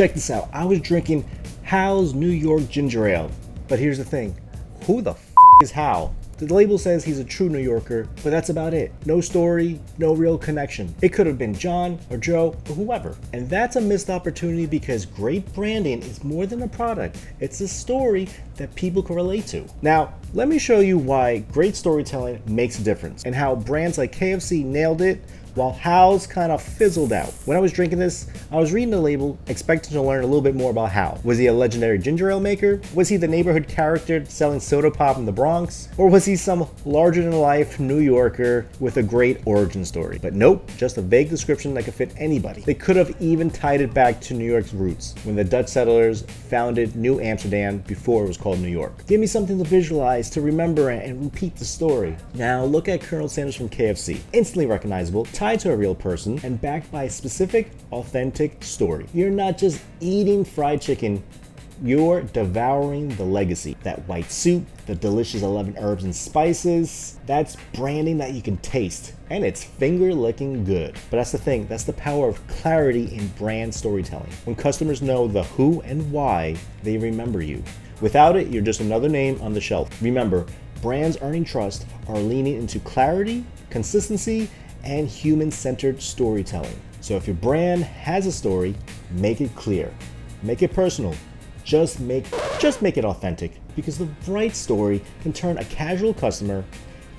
check this out. I was drinking Hal's New York Ginger Ale. But here's the thing. Who the is Hal? The label says he's a true New Yorker, but that's about it. No story, no real connection. It could have been John or Joe or whoever. And that's a missed opportunity because great branding is more than a product. It's a story that people can relate to. Now, let me show you why great storytelling makes a difference and how brands like KFC nailed it while Hal's kind of fizzled out. When I was drinking this, I was reading the label, expecting to learn a little bit more about Hal. Was he a legendary ginger ale maker? Was he the neighborhood character selling soda pop in the Bronx? Or was he some larger-than-life New Yorker with a great origin story? But nope, just a vague description that could fit anybody. They could have even tied it back to New York's roots, when the Dutch settlers founded New Amsterdam before it was called New York. Give me something to visualize, to remember and repeat the story. Now look at Colonel Sanders from KFC. Instantly recognizable, tied to a real person, and backed by a specific, authentic story. You're not just eating fried chicken, you're devouring the legacy. That white soup, the delicious 11 herbs and spices, that's branding that you can taste. And it's finger-licking good. But that's the thing, that's the power of clarity in brand storytelling. When customers know the who and why, they remember you. Without it, you're just another name on the shelf. Remember, brands earning trust are leaning into clarity, consistency, and human-centered storytelling. So if your brand has a story, make it clear, make it personal, just make it authentic, because the right story can turn a casual customer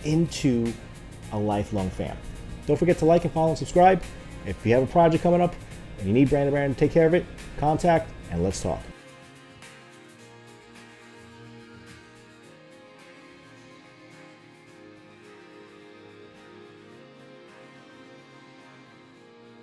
into a lifelong fan. Don't forget to like and follow and subscribe. If you have a project coming up and you need brand to take care of it, contact and let's talk.